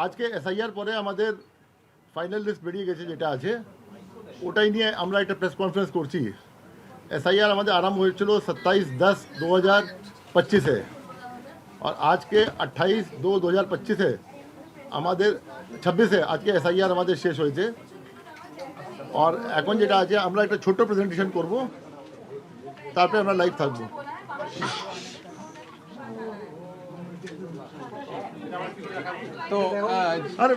আজকে এসআইআর পরে আমাদের ফাইনাল লিস্ট বেরিয়ে গেছে, যেটা আছে ওটাই নিয়ে আমরা একটা প্রেস কনফারেন্স করছি। एसआईआर আমাদের আরম্ভ হয়েছিল 27/10/2025 और आज के 28/2/2025 আমাদের 26 আজকে এসআইআর আমাদের শেষ হয়েছে। আর এখন যেটা আছে আমরা একটা ছোট প্রেজেন্টেশন করব, তারপরে আমরা লাইভ থাকবো। তো আরে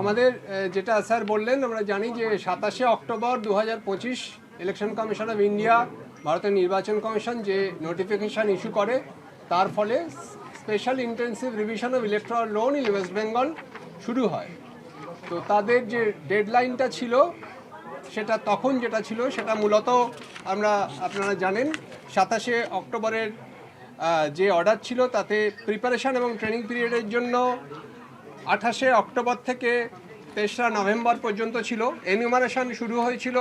আমাদের যেটা স্যার বললেন, আমরা জানি যে 27 October 2025 election commission of India, ভারতের নির্বাচন কমিশন যে নোটিফিকেশান ইস্যু করে, তার ফলে special intensive revision of electoral roll in West Bengal শুরু হয়। তো তাদের যে ডেডলাইনটা ছিল সেটা তখন যেটা ছিল সেটা মূলত আপনারা জানেন 27 অক্টোবরের যে অর্ডার ছিল তাতে প্রিপারেশন এবং ট্রেনিং পিরিয়ডের জন্য 28 অক্টোবর থেকে 3রা নভেম্বর পর্যন্ত ছিল। এনিউমারেশন শুরু হয়েছিল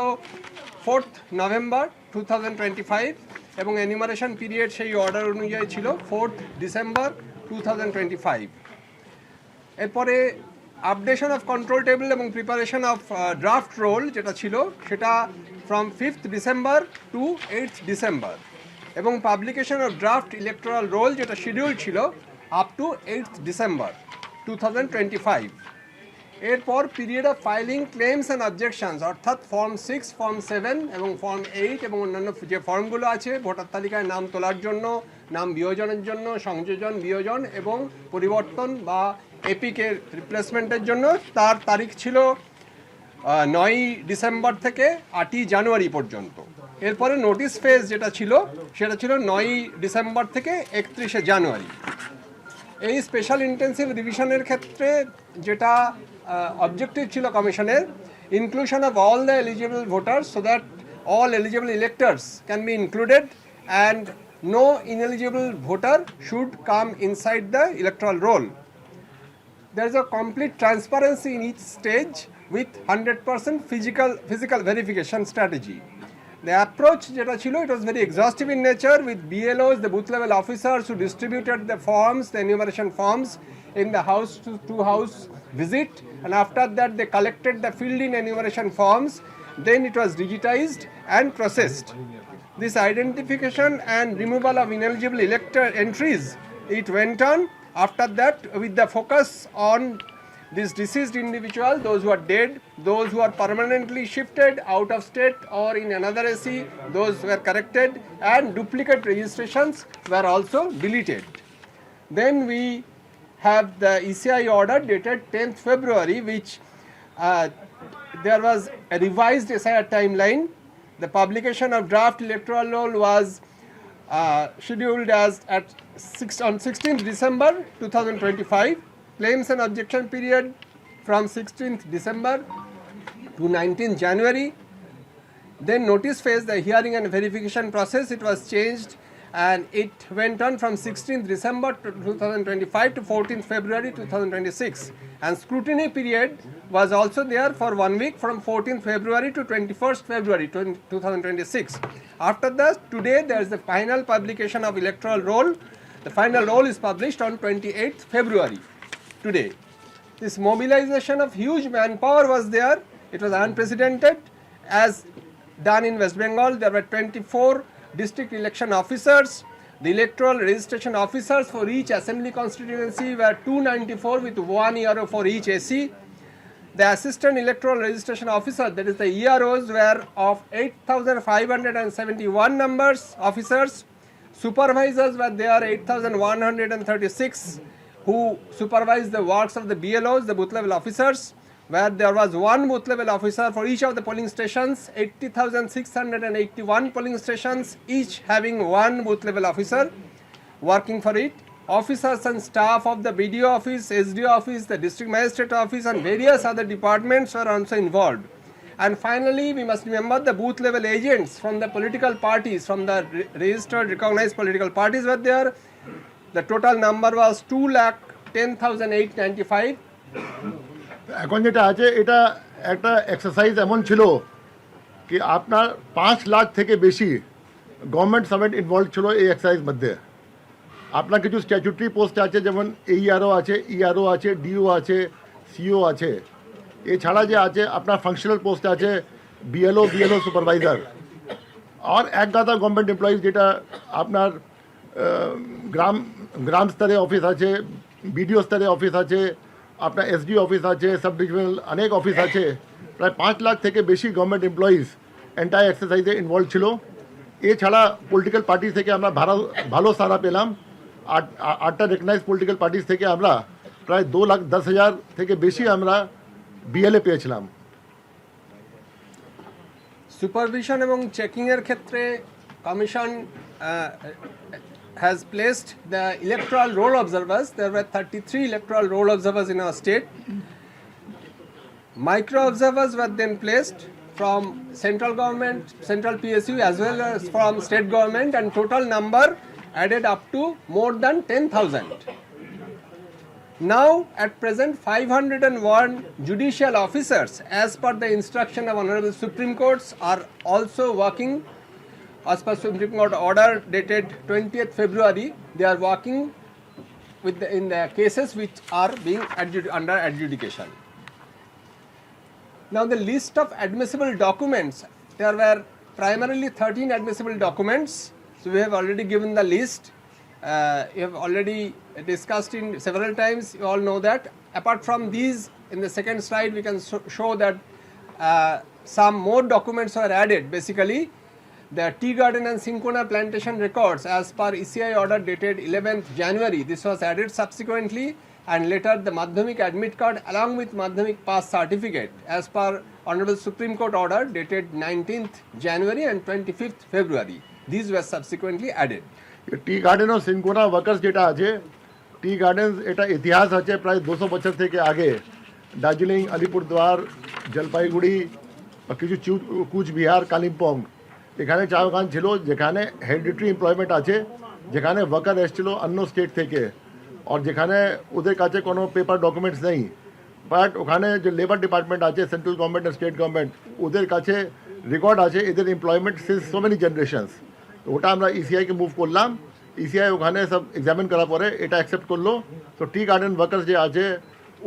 4th নভেম্বর 2025 এবং এনিউমারেশন পিরিয়ড সেই অর্ডার অনুযায়ী ছিল 4th ডিসেম্বর 2025। এরপরে আপডেশন অফ কন্ট্রোল টেবিল এবং প্রিপারেশন অফ ড্রাফট রোল যেটা ছিল সেটা from 5th December to 8th December, এবং publication of draft electoral roll যেটা শিডিউল ছিল আপ টু 8th ডিসেম্বর 2025। এরপর period of filing claims and objections, অর্থাৎ ফর্ম 6, ফর্ম 7 এবং ফর্ম 8 এবং অন্যান্য যে ফর্মগুলো আছে ভোটার তালিকায় নাম তোলার জন্য, নাম বিয়োজনের জন্য, সংযোজন, বিয়োজন এবং পরিবর্তন বা এপিকের রিপ্লেসমেন্টের জন্য, তার তারিখ ছিল 9 ডিসেম্বর থেকে 8 জানুয়ারি পর্যন্ত। এরপরে নোটিশ ফেজ যেটা ছিল সেটা ছিল 9 ডিসেম্বর থেকে 31 জানুয়ারি। এই স্পেশাল ইন্টেন্সিভ রিভিশনের ক্ষেত্রে যেটা অবজেক্টিভ ছিল কমিশনের, inclusion of all the eligible voters so that all eligible electors can be included and no ineligible voter should come inside the electoral roll. There is a complete transparency in each stage with 100% physical verification strategy. The approach যেটা ছিল, it was very exhaustive in nature with BLOs, the booth level officers who distributed the forms, the enumeration forms in the house to house visit, and after that they collected the filled in enumeration forms, then it was digitized and processed. This identification and removal of ineligible elector entries, it went on. After that, with the focus on this deceased individual, those who are dead, those who are permanently shifted out of state or in another AC, those were corrected, and duplicate registrations were also deleted. Then we have the ECI order dated 10th February, which there was a revised SIR timeline. The publication of draft electoral roll was scheduled as on 16th December 2025. Claims and objection period from 16th December to 19th January. Then notice phase, the hearing and verification process, it was changed and it went on from 16th December 2025 to 14th February 2026. And scrutiny period was also there for 1 week from 14th February to 21st February 2026. After that, today there is the final publication of electoral roll. The final roll is published on 28th February, today. This mobilization of huge manpower was there. It was unprecedented as done in West Bengal. There were 24 district election officers. The electoral registration officers for each assembly constituency were 294 with 1 ERO for each AC. The assistant electoral registration officer, that is the EROs, were of 8,571 numbers officers. Supervisors were there 8,136 who supervised the works of the BLOs, the booth level officers, where there was one booth level officer for each of the polling stations, 80,681 polling stations, each having one booth level officer working for it. Officers and staff of the BDO office, SDO office, the district magistrate office and various other departments were also involved. And finally, we must remember the booth level agents from the political parties, from the registered recognized political parties were there. The total number was 2,10,895. এখন যেটা আছে এটা একটা exercise এমন ছিল কি আপনার 5 লাখ থেকে বেশি গভর্নমেন্ট সার্ভেন্ট ইনভলভ ছিল এই এক্সারসাইজ মধ্যে। আপনার কিছু স্ট্যাচুটারি পোস্ট আছে, যেমন এইআরও আছে, ইআরও আছে, ডিও আছে, সিও আছে। এছাড়া যে আছে আপনার ফাংশনাল পোস্ট আছে, বিএলও সুপারভাইজার। আর এক গাদা গভর্নমেন্ট এমপ্লয়িজ, যেটা আপনার গ্রাম স্তরে অফিস আছে, বিডিও স্তরে অফিস আছে, আপনার এসডি অফিস আছে, সাব ডিভিশনাল অনেক অফিস আছে। প্রায় 5 লাখ থেকে বেশি গভর্নমেন্ট এমপ্লয়িজ এন্টায়ার এক্সারসাইজে ইনভলভ ছিল। এছাড়া পলিটিক্যাল পার্টি থেকে আমরা ভালো সাড়া পেলাম। 8টা রেকগনাইজ পলিটিক্যাল পার্টিস থেকে আমরা প্রায় 2,10,000 থেকে বেশি আমরা বিএলএ পেয়েছিলাম। সুপারভিশন এবং চেকিং এর ক্ষেত্রে commission has placed the electoral roll observers. There were 33 electoral roll observers in our state. Micro observers were then placed from central government, central PSU, as well as from state government, and total number added up to more than 10,000. Now, at present, 501 judicial officers, as per the instruction of Honorable Supreme Courts, are also working as per Supreme Court order dated 20th February. They are working in the cases which are being under adjudication. Now, the list of admissible documents, there were primarily 13 admissible documents. So, we have already given the list. You have already discussed in several times. You all know that. Apart from these, in the second slide, we can show that some more documents were added. Basically, the tea garden and Syncona plantation records as per ECI order dated 11th January. This was added subsequently, and later the Madhyamik admit card along with Madhyamik pass certificate as per Honorable Supreme Court order dated 19th January and 25th February. These were subsequently added. Tea garden और cinchona workers যেটা আছে, tea garden এটা ইতিহাস আছে প্রায় 200 বছর থেকে আগে। দার্জিলিং, আলিপুরদুয়ার, জলপাইগুড়ি, কিছু কুচবিহার, কালিম্পং, এখানে চা বাগান ছিল, যেখানে হেরিডিটারি এমপ্লয়মেন্ট আছে, যেখানে ওয়ার্কার এসেছিল অন্য স্টেট থেকে, আর যেখানে ওদের কাছে কোনো পেপার ডকুমেন্টস নেই। বাট ওখানে যে লেবার ডিপার্টমেন্ট আছে, সেন্ট্রাল গভর্নমেন্ট আর স্টেট গভর্নমেন্ট, ওদের কাছে রেকর্ড আছে এদের employment since so many generations. তো ওটা আমরা ইসিআইকে মুভ করলাম। ইসিআই ওখানে সব এক্সামিন করার পরে এটা অ্যাকসেপ্ট করলো। তো টি গার্ডেন ওয়ার্কার্স যে আছে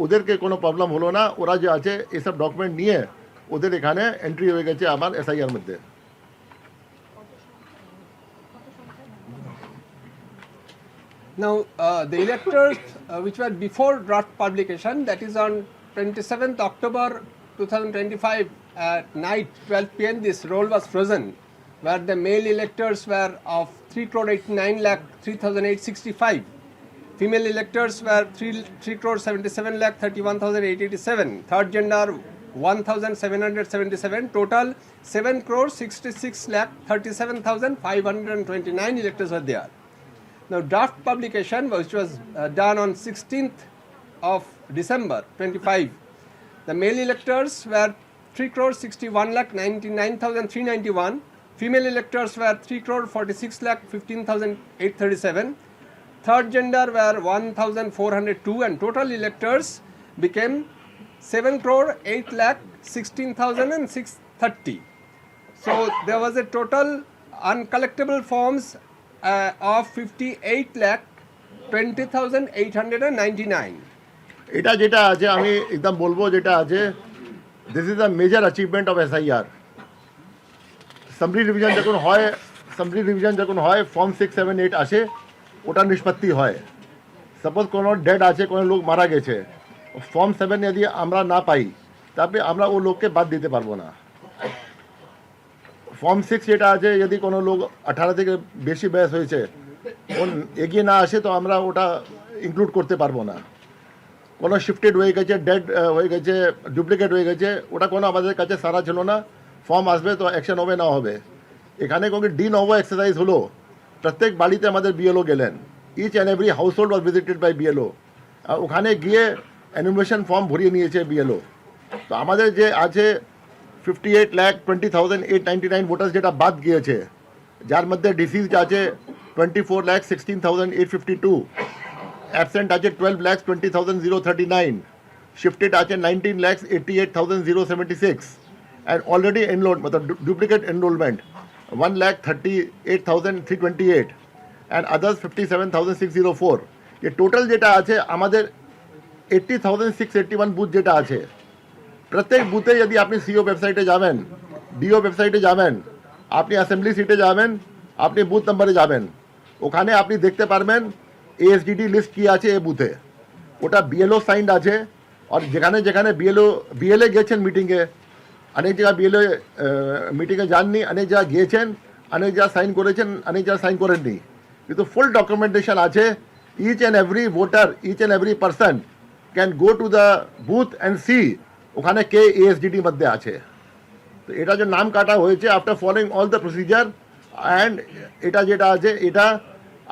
ওদেরকে কোনো প্রবলেম হলো না। ওরা যে আছে এসব ডকুমেন্ট নিয়ে ওদের এখানে এন্ট্রি হয়ে গেছে আমার এসআইআর মধ্যে। Now, the electors which were before draft publication, that is on 27th October 2025 at night 12 p.m. this roll was frozen, where the male electors were of 3,89,03,865. Female electors were 3,77,31,887. Third gender 1,777. Total 7,66,37,529 electors were there. Now, draft publication, which was done on 16th of December 25, the male electors were 3,61,99,391. Female electors were 3,46,15,837. Third gender were 1,402, and total electors became 7,08,16,630. So there was a total uncollectible forms of 58,20,899. এটা যেটা আছে আমি একদম বলবো, যেটা আছে this is a major achievement of SIR. সামরি revision যখন হয় ফর্ম 6, 7, 8 আসে, ওটা নিষ্পত্তি হয়। সাপোজ কোনো ডেড আছে, কোনো লোক মারা গেছে, ফর্ম 7 যদি আমরা না পাই তারপরে আমরা ও লোককে বাদ দিতে পারবো না। ফর্ম 6 যেটা আছে, যদি কোনো লোক 18 থেকে বেশি বয়স হয়েছে ও এগিয়ে না আসে তো আমরা ওটা ইনক্লুড করতে পারবো না। কোনো শিফটেড হয়ে গেছে, ডেড হয়ে গেছে, ডুপ্লিকেট হয়ে গেছে, ওটা কোনো আমাদের কাছে সারা ছিল না। ফর্ম আসবে তো অ্যাকশন হবে, না হবে। এখানে কোনো ডি নভো এক্সারসাইজ হলো, প্রত্যেক বাড়িতে আমাদের বিএলও গেলেন, each and every household was visited by BLO. ওখানে গিয়ে অ্যানুমেশন ফর্ম ভরিয়ে নিয়েছে বিএলও। তো আমাদের যে আছে 58,20,899 ভোটার্স যেটা বাদ গিয়েছে, যার মধ্যে ডিসিজ আছে 24,16,852, অ্যাবসেন্ট আছে 12,20,039, শিফটেড আছে 19,88,076, and already enrolled, मतलब duplicate enrollment 1,38,328. And others 57,604। ये টোটাল যেটা আছে আমাদের 80,681 বুথ যেটা আছে, প্রত্যেক বুথে যদি আপনি সিও ওয়েবসাইটে যাবেন, ডিও ওয়েবসাইটে যাবেন, আপনি অ্যাসেম্বলি সিটে যাবেন, আপনি বুথ নম্বরে যাবেন, ওখানে আপনি দেখতে পারবেন এএসডিডি লিস্ট কি আছে এই বুথে। ওটা বিএলও সাইন্ড আছে, আর যেখানে যেখানে বিএলএ গেছেন মিটিংয়ে, অনেক জায়গায় বিএলএ মিটিংয়ে যাননি, অনেক জায়গায় গিয়েছেন, অনেক জায়গায় সাইন করেছেন, অনেক জায়গায় সাইন করেননি, কিন্তু ফুল ডকুমেন্টেশন আছে। Each and every voter, each and every person can go to the booth and see ওখানে কে এএসডিডি মধ্যে আছে। তো এটা যে নাম কাটা হয়েছে after following all the procedure, and এটা যেটা আছে এটা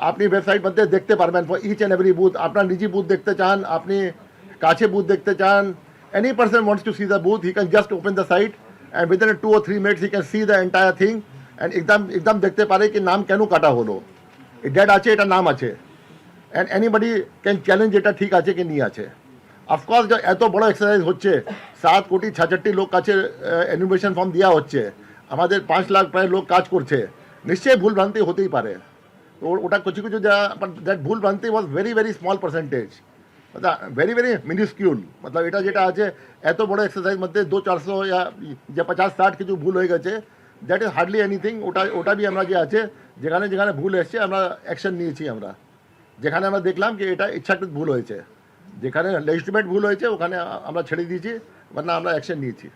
আপনি ওয়েবসাইট মধ্যে দেখতে পারবেন for each and every booth. আপনার নিজি বুথ দেখতে চান, আপনি কাছে বুথ দেখতে চান, any person wants to see the booth, he can just open the site and within 2 or 3 minutes he can see the entire thing, and একদম দেখতে পারে কি নাম কেন কাটা হলো, ডেট আছে, এটা নাম আছে, অ্যান্ড এনিবডি ক্যান চ্যালেঞ্জ এটা ঠিক আছে কি নিয়ে আছে। অফকোর্স এত বড় এক্সারসাইজ হচ্ছে, 7,66,00,000 লোক কাছে এনুমেরেশন ফর্ম দেওয়া হচ্ছে, আমাদের 5 লাখ প্রায় লোক কাজ করছে, নিশ্চয়ই ভুল ভ্রান্তি হতেই পারে। তো ওটা কিছু কিছু যা দ্যাট ভুল ভ্রান্তি was very very small percentage, very very minuscule. মতলব এটা যেটা আছে এত বড় এক্সারসাইজ মধ্যে 200-400 যে 50-60 কিছু ভুল হয়ে গেছে, দ্যাট ইজ হার্ডলি এনিথিং। ওটা বি আমরা যে আছে যেখানে যেখানে ভুল এসছে আমরা অ্যাকশন নিয়েছি। আমরা যেখানে আমরা দেখলাম কি এটা ইচ্ছাকৃত ভুল হয়েছে, যেখানে লেজিটিমেট ভুল হয়েছে ওখানে আমরা ছেড়ে দিয়েছি, মানে আমরা অ্যাকশন নিয়েছি।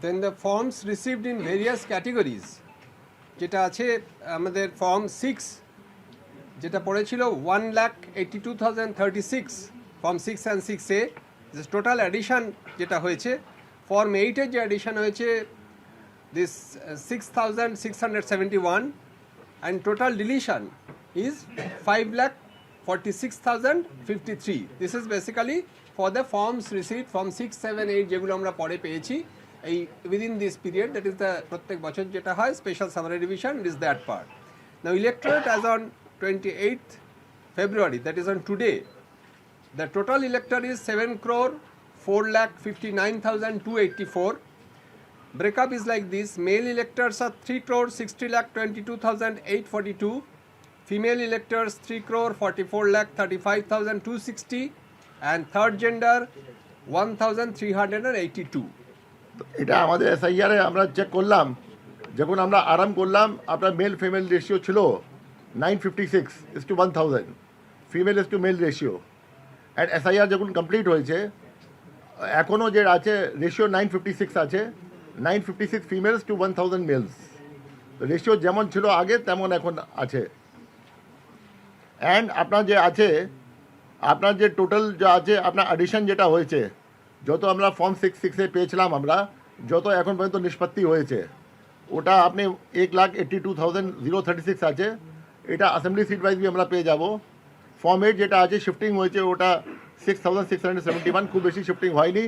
Then the forms received in various categories, যেটা আছে আমাদের ফর্ম 6 যেটা পড়েছিল 1,82,036, form 6 and 6A, total addition যেটা হয়েছে ফর্ম 8-এর যে অ্যাডিশন হয়েছে this 6,671, and total deletion is 5,46,053. This is basically for the forms received from 6, 7, 8 যেগুলো আমরা পরে পেয়েছি এই within this period, that is the প্রত্যেক বছর যেটা হয় special summary division, is that part. Now electorate as on 28th February, that is on today, the total elector is 7,04,59,284. Breakup is like this: male electors are 3,60,22,842, female electors 3,44,35,260, and third gender 1,382. এটা আমাদের এসআইআরে আমরা check করলাম, যখন আমরা আরাম করলাম আপনার male female ratio ছিল 956:1000, female two mail ratio, and SIR যখন কমপ্লিট হয়েছে এখনও যে আছে রেশিও 956 আছে, 956 ফিমেলস টু 1000 মেলস। রেশিও যেমন ছিল আগে তেমন এখন আছে। অ্যান্ড আপনার যে আছে আপনার যে টোটাল যা আছে আপনার অ্যাডিশন যেটা হয়েছে, যত আমরা ফর্ম 6-6-এ পেয়েছিলাম আমরা, যত এখন পর্যন্ত নিষ্পত্তি হয়েছে ওটা আপনি 1,82,036 আছে। এটা অ্যাসেম্বলি সিট ওয়াইজ বি আমরা পেয়ে যাব। ফর্ম 8 যেটা আছে শিফটিং হয়েছে ওটা 6,671, খুব বেশি শিফটিং হয়নি,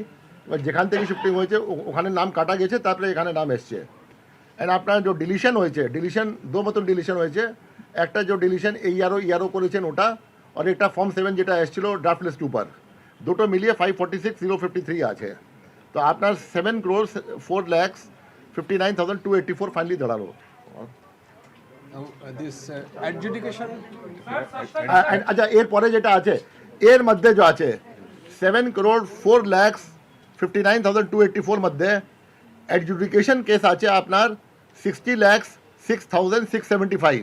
এবার যেখান থেকে শিফটিং হয়েছে ওখানে নাম কাটা গেছে, তারপরে এখানে নাম এসছে। অ্যান্ড আপনার যে ডিলিশন হয়েছে, ডিলিশন দো মতন ডিলিশন হয়েছে, একটা যে ডিলিশন ইয়ারও করেছেন ওটা, আর একটা ফর্ম 7 যেটা এসেছিলো ড্রাফট লিস্ট উপর, দুটো মিলিয়ে 546,053 আছে। তো আপনার 7,04,59,284 ফাইনালি দাঁড়ালো। This adjudication, আচ্ছা এরপরে যেটা আছে এর মধ্যে যে আছে 7,04,59,284 মধ্যে অ্যাডজুডিকেশন কেস আছে আপনার 60,06,675।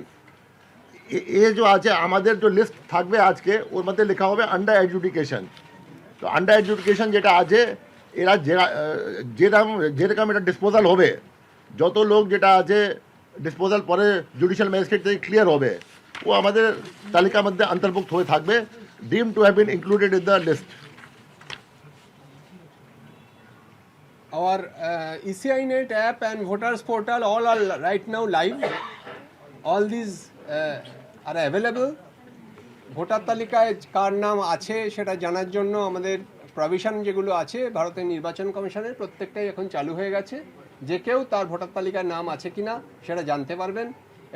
এ যে আছে আমাদের যে লিস্ট থাকবে আজকে ওর মধ্যে লেখা হবে আন্ডার অ্যাডজুডিকেশন। তো আন্ডার অ্যাডজুডিকেশন যেটা আছে এরা যেরকম এটা ডিসপোজাল হবে, যত লোক যেটা আছে ডিসপোজাল পরে জুডিশিয়াল ম্যাজিস্ট্রেট থেকে ক্লিয়ার হবে ও আমাদের তালিকার মধ্যে অন্তর্ভুক্ত হয়ে থাকবে, deemed to have been included in the list. our ECI Net app and voters portal all are right now live. All these are available. Voter তালিকায় কার নাম আছে সেটা জানার জন্য আমাদের প্রভিশন যেগুলো আছে ভারতের নির্বাচন কমিশনের প্রত্যেকটাই এখন চালু হয়ে গেছে। যে কেউ তার ভোটার তালিকায় নাম আছে কিনা সেটা জানতে পারবেন,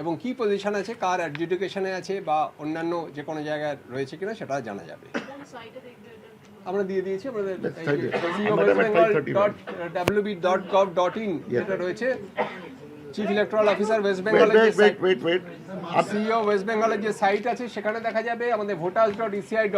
এবং কি পজিশন আছে, কার অ্যাডজুডিকেশনে আছে বা অন্যান্য যে কোনো জায়গায় রয়েছে কিনা সেটা জানা যাবে। আমরা দিয়ে দিয়েছি আমাদের www.wb.gov.in যেটা রয়েছে chief electoral officer west wait বেঙ্গলের ওয়েট যে wait wait wait CEO west বেঙ্গলের যে সাইট আছে সেখানে দেখা যাবে আমাদের voters.eci